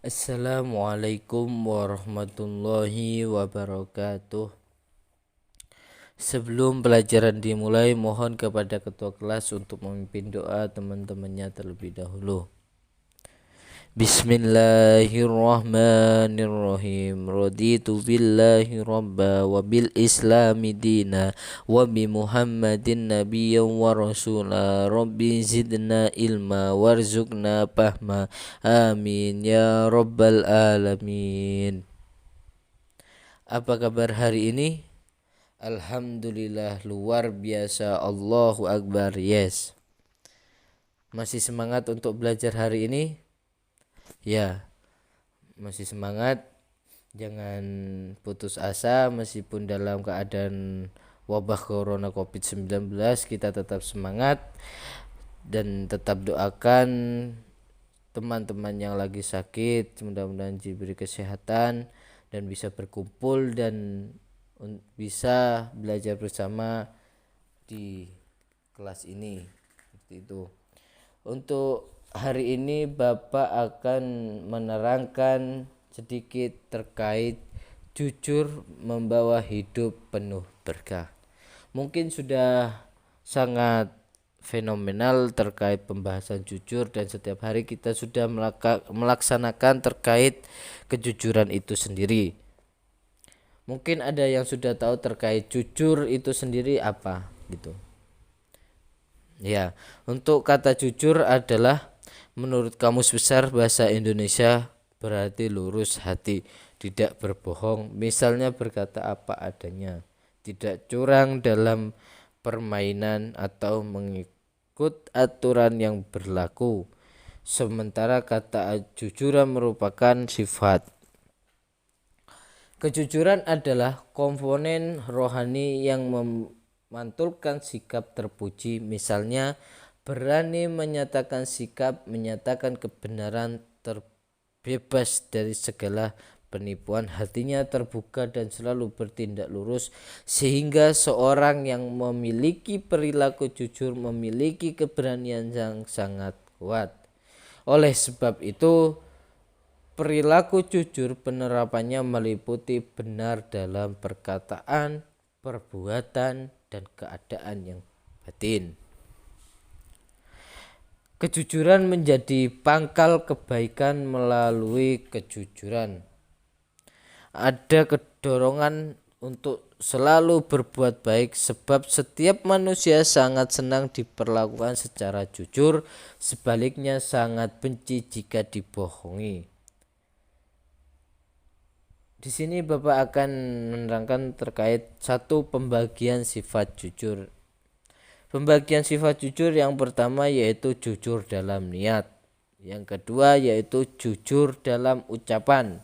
Assalamualaikum warahmatullahi wabarakatuh. Sebelum pelajaran dimulai, mohon kepada ketua kelas untuk memimpin doa teman-temannya terlebih dahulu. Bismillahirrahmanirrahim. Raditu billahi rabba wa bil islami dina wa bi muhammadin nabiyyan wa rasula. Rabbi zidna ilma warzuqna fahma. Amin ya rabbal alamin. Apa kabar hari ini? Alhamdulillah, luar biasa, Allahu Akbar. Yes. Masih semangat untuk belajar hari ini? Ya, masih semangat. Jangan putus asa meskipun dalam keadaan wabah corona COVID-19, kita tetap semangat dan tetap doakan teman-teman yang lagi sakit, mudah-mudahan diberi kesehatan dan bisa berkumpul dan bisa belajar bersama di kelas ini. Seperti itu. Untuk hari ini Bapak akan menerangkan sedikit terkait jujur membawa hidup penuh berkah. Mungkin sudah sangat fenomenal terkait pembahasan jujur dan setiap hari kita sudah melaksanakan terkait kejujuran itu sendiri. Mungkin ada yang sudah tahu terkait jujur itu sendiri apa gitu. Ya, untuk kata jujur adalah menurut Kamus Besar Bahasa Indonesia berarti lurus hati, tidak berbohong, misalnya berkata apa adanya, tidak curang dalam permainan atau mengikut aturan yang berlaku. Sementara kata jujuran merupakan sifat. Kejujuran adalah komponen rohani yang memantulkan sikap terpuji, misalnya berani menyatakan sikap, menyatakan kebenaran, terbebas dari segala penipuan, hatinya terbuka dan selalu bertindak lurus, sehingga seorang yang memiliki perilaku jujur memiliki keberanian yang sangat kuat. Oleh sebab itu, perilaku jujur penerapannya meliputi benar dalam perkataan, perbuatan, dan keadaan yang batin. Kejujuran menjadi pangkal kebaikan melalui kejujuran. Ada kedorongan untuk selalu berbuat baik sebab setiap manusia sangat senang diperlakukan secara jujur, sebaliknya sangat benci jika dibohongi. Di sini Bapak akan menerangkan terkait satu pembagian sifat jujur. Pembagian sifat jujur yang pertama yaitu jujur dalam niat. Yang kedua yaitu jujur dalam ucapan.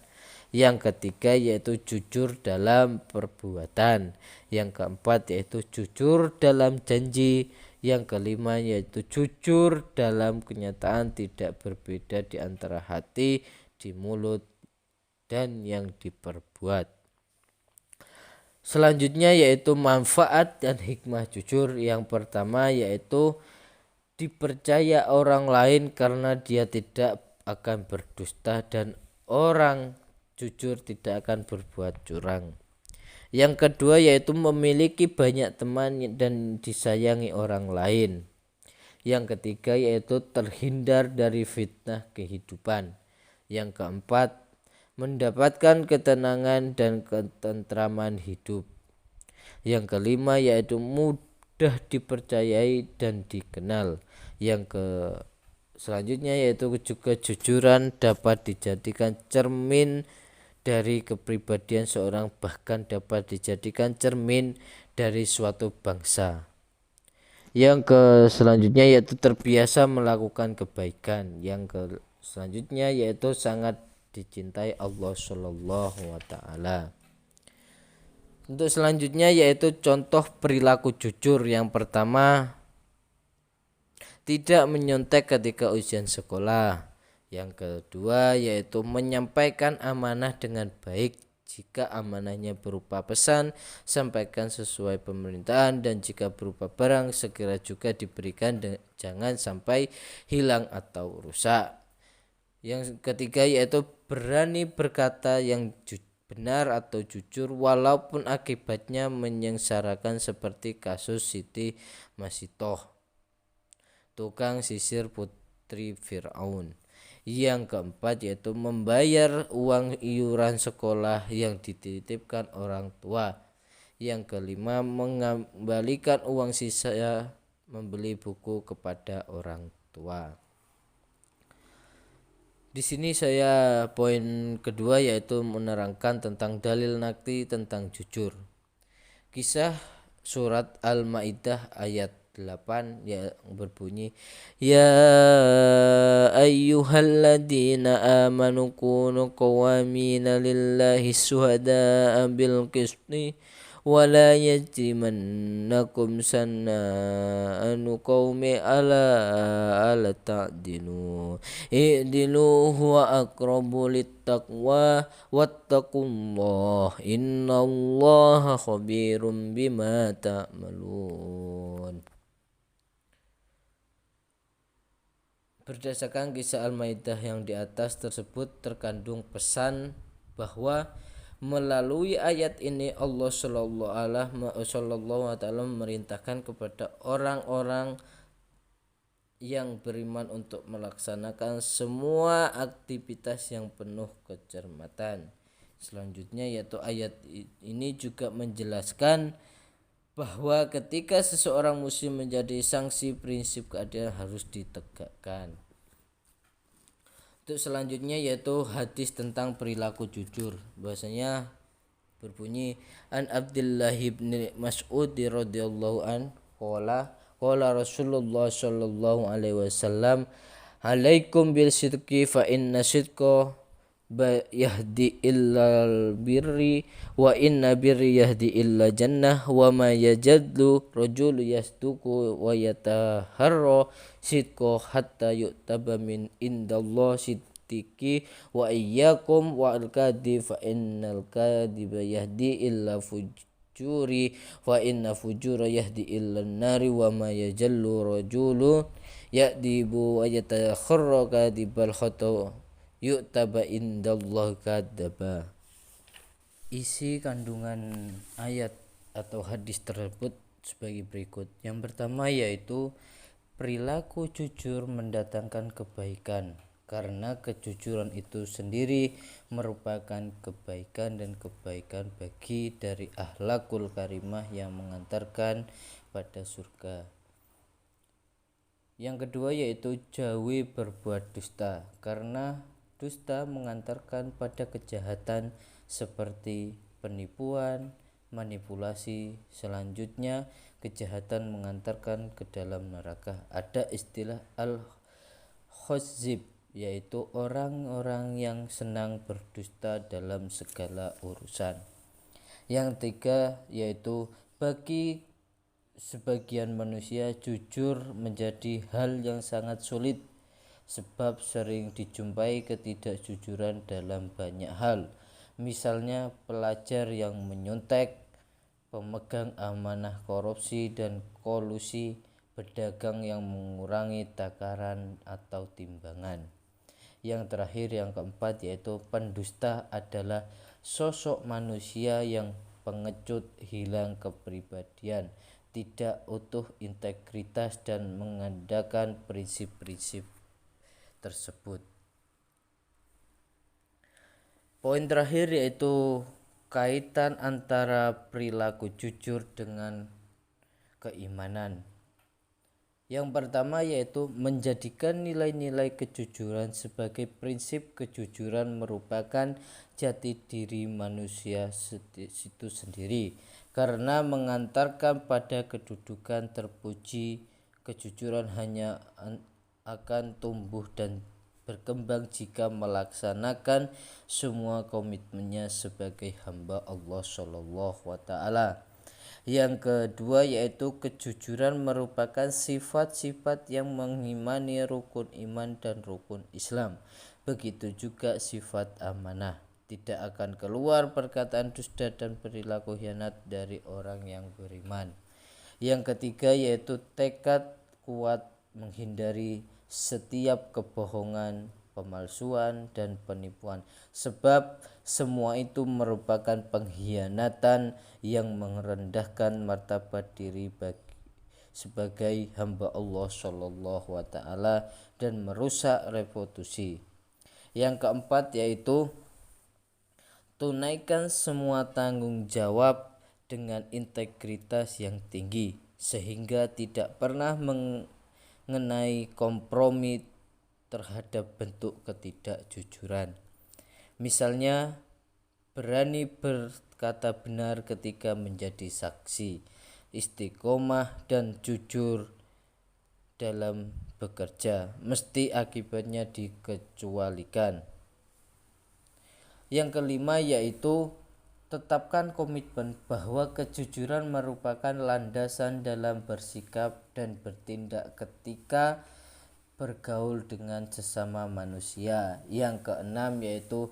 Yang ketiga yaitu jujur dalam perbuatan. Yang keempat yaitu jujur dalam janji. Yang kelima yaitu jujur dalam kenyataan, tidak berbeda di antara hati, di mulut, dan yang diperbuat. Selanjutnya yaitu manfaat dan hikmah jujur. Yang pertama yaitu dipercaya orang lain karena dia tidak akan berdusta dan orang jujur tidak akan berbuat curang. Yang kedua yaitu memiliki banyak teman dan disayangi orang lain. Yang ketiga yaitu terhindar dari fitnah kehidupan. Yang keempat, mendapatkan ketenangan dan ketentraman hidup. Yang kelima yaitu mudah dipercayai dan dikenal. Selanjutnya yaitu juga kejujuran dapat dijadikan cermin dari kepribadian seorang, bahkan dapat dijadikan cermin dari suatu bangsa. Selanjutnya yaitu terbiasa melakukan kebaikan. Selanjutnya yaitu sangat dicintai Allah Subhanahu wa ta'ala. Untuk selanjutnya yaitu contoh perilaku jujur. Yang pertama, tidak menyontek ketika ujian sekolah. Yang kedua yaitu menyampaikan amanah dengan baik. Jika amanahnya berupa pesan, sampaikan sesuai pemerintahan, dan jika berupa barang, segera juga diberikan, jangan sampai hilang atau rusak. Yang ketiga yaitu berani berkata yang benar atau jujur walaupun akibatnya menyengsarakan, seperti kasus Siti Masitoh, tukang sisir putri Fir'aun. Yang keempat yaitu membayar uang iuran sekolah yang dititipkan orang tua. Yang kelima mengembalikan uang sisa membeli buku kepada orang tua. Di sini saya poin kedua yaitu menerangkan tentang dalil nakli tentang jujur. Kisah surat Al-Maidah ayat 8 yang berbunyi, Ya ayyuhalladzina amanu kunu qawamina lillahi syuhada'a bil qisti wa la yajrimannakum sana'anu qaumi ala ta'dilu i'dilu huwa aqrabu littaqwa wattaqullah innallaha khabirum bima ta'malun. Berdasarkan kisah Al-Maidah yang di atas tersebut terkandung pesan bahwa melalui ayat ini Allah Sallallahu Alaihi Wasallam memerintahkan kepada orang-orang yang beriman untuk melaksanakan semua aktivitas yang penuh kecermatan. Selanjutnya yaitu ayat ini juga menjelaskan bahwa ketika seseorang muslim menjadi sanksi, prinsip keadilan harus ditegakkan. Untuk selanjutnya yaitu hadis tentang perilaku jujur. Bahwasanya berbunyi, An Abdullah bin Mas'ud radhiyallahu an qala Rasulullah sallallahu alaihi wasallam, alaikum bil sidqi fa inna sidqa yahdi illal birri wa inna birri yahdi illa jannah wa ma yajadlu rajul yasduku wa yataharra sidqa hatta yu'taba min indallah siddiqi wa iyyakum wa al-kadhib fa innal kadhiba yahdi illa fujuri wa inna fujura yahdi illa nari wa ma yajallu rajulu ya'dibu wa yatakharra kadhibal khata yu'taba indallah kadzaba. Isi kandungan ayat atau hadis tersebut sebagai berikut. Yang pertama yaitu perilaku jujur mendatangkan kebaikan, karena kejujuran itu sendiri merupakan kebaikan dan kebaikan bagi dari akhlakul karimah yang mengantarkan pada surga. Yang kedua yaitu jauhi berbuat dusta, karena dusta mengantarkan pada kejahatan seperti penipuan, manipulasi. Selanjutnya kejahatan mengantarkan ke dalam neraka. Ada istilah al-khazzib, yaitu orang-orang yang senang berdusta dalam segala urusan. Yang ketiga yaitu bagi sebagian manusia jujur menjadi hal yang sangat sulit, sebab sering dijumpai ketidakjujuran dalam banyak hal. Misalnya pelajar yang menyontek, pemegang amanah korupsi dan kolusi, pedagang yang mengurangi takaran atau timbangan. Yang terakhir yang keempat yaitu pendusta adalah sosok manusia yang pengecut, hilang kepribadian, tidak utuh integritas dan mengandalkan prinsip-prinsip tersebut. Poin terakhir yaitu kaitan antara perilaku jujur dengan keimanan. Yang pertama yaitu menjadikan nilai-nilai kejujuran sebagai prinsip. Kejujuran merupakan jati diri manusia itu sendiri, karena mengantarkan pada kedudukan terpuji. Kejujuran hanya akan tumbuh dan berkembang jika melaksanakan semua komitmennya sebagai hamba Allah Subhanahu wa taala. Yang kedua yaitu kejujuran merupakan sifat-sifat yang mengimani rukun iman dan rukun Islam. Begitu juga sifat amanah. Tidak akan keluar perkataan dusta dan perilaku khianat dari orang yang beriman. Yang ketiga yaitu tekad kuat menghindari setiap kebohongan pemalsuan, dan penipuan, sebab semua itu merupakan pengkhianatan yang merendahkan martabat diri sebagai hamba Allah Shallallahu wa ta'ala dan merusak reputasi. Yang keempat yaitu tunaikan semua tanggung jawab dengan integritas yang tinggi sehingga tidak pernah mengenai kompromi terhadap bentuk ketidakjujuran. Misalnya berani berkata benar ketika menjadi saksi, istiqomah dan jujur dalam bekerja, mesti akibatnya dikecualikan. Yang kelima yaitu tetapkan komitmen bahwa kejujuran merupakan landasan dalam bersikap dan bertindak ketika bergaul dengan sesama manusia. Yang keenam yaitu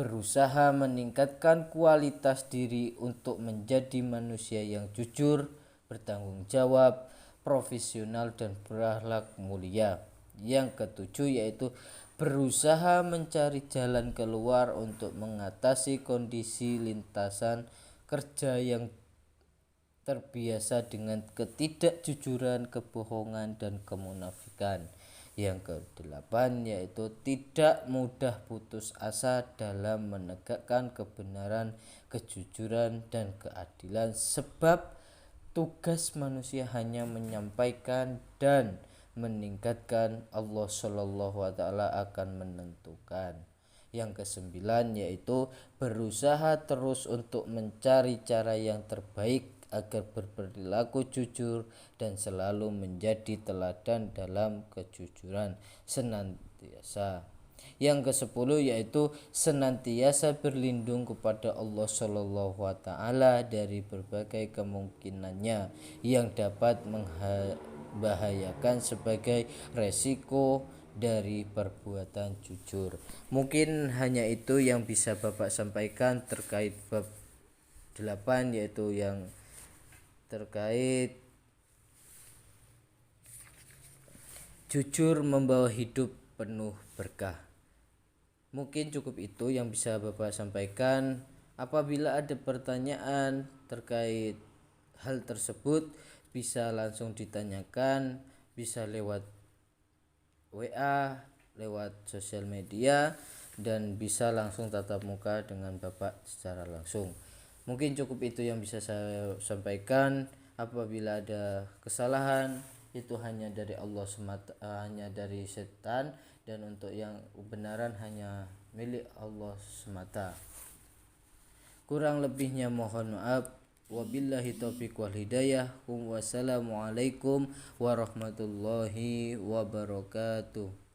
berusaha meningkatkan kualitas diri untuk menjadi manusia yang jujur, bertanggung jawab, profesional dan berakhlak mulia. Yang ketujuh yaitu berusaha mencari jalan keluar untuk mengatasi kondisi lintasan kerja yang terbiasa dengan ketidakjujuran, kebohongan, dan kemunafikan. Yang kedelapan yaitu tidak mudah putus asa dalam menegakkan kebenaran, kejujuran, dan keadilan, sebab tugas manusia hanya menyampaikan dan meningkatkan, Allah Shallallahu wa ta'ala akan menentukan. Yang kesembilan yaitu berusaha terus untuk mencari cara yang terbaik agar berperilaku jujur dan selalu menjadi teladan dalam kejujuran senantiasa. Yang ke-10 yaitu senantiasa berlindung kepada Allah Shallallahu wa ta'ala dari berbagai kemungkinannya yang dapat membahayakan sebagai resiko dari perbuatan jujur. Mungkin hanya itu yang bisa Bapak sampaikan terkait bab 8 yaitu yang terkait jujur membawa hidup penuh berkah. Mungkin cukup itu yang bisa Bapak sampaikan. Apabila ada pertanyaan terkait hal tersebut bisa langsung ditanyakan, bisa lewat WA, lewat sosial media, dan bisa langsung tatap muka dengan Bapak secara langsung. Mungkin cukup itu yang bisa saya sampaikan. Apabila ada kesalahan itu hanya dari Allah semata, hanya dari setan, dan untuk yang kebenaran hanya milik Allah semata. Kurang lebihnya mohon maaf. Wabillahi taufiq wal hidayah. Wassalamualaikum warahmatullahi wabarakatuh.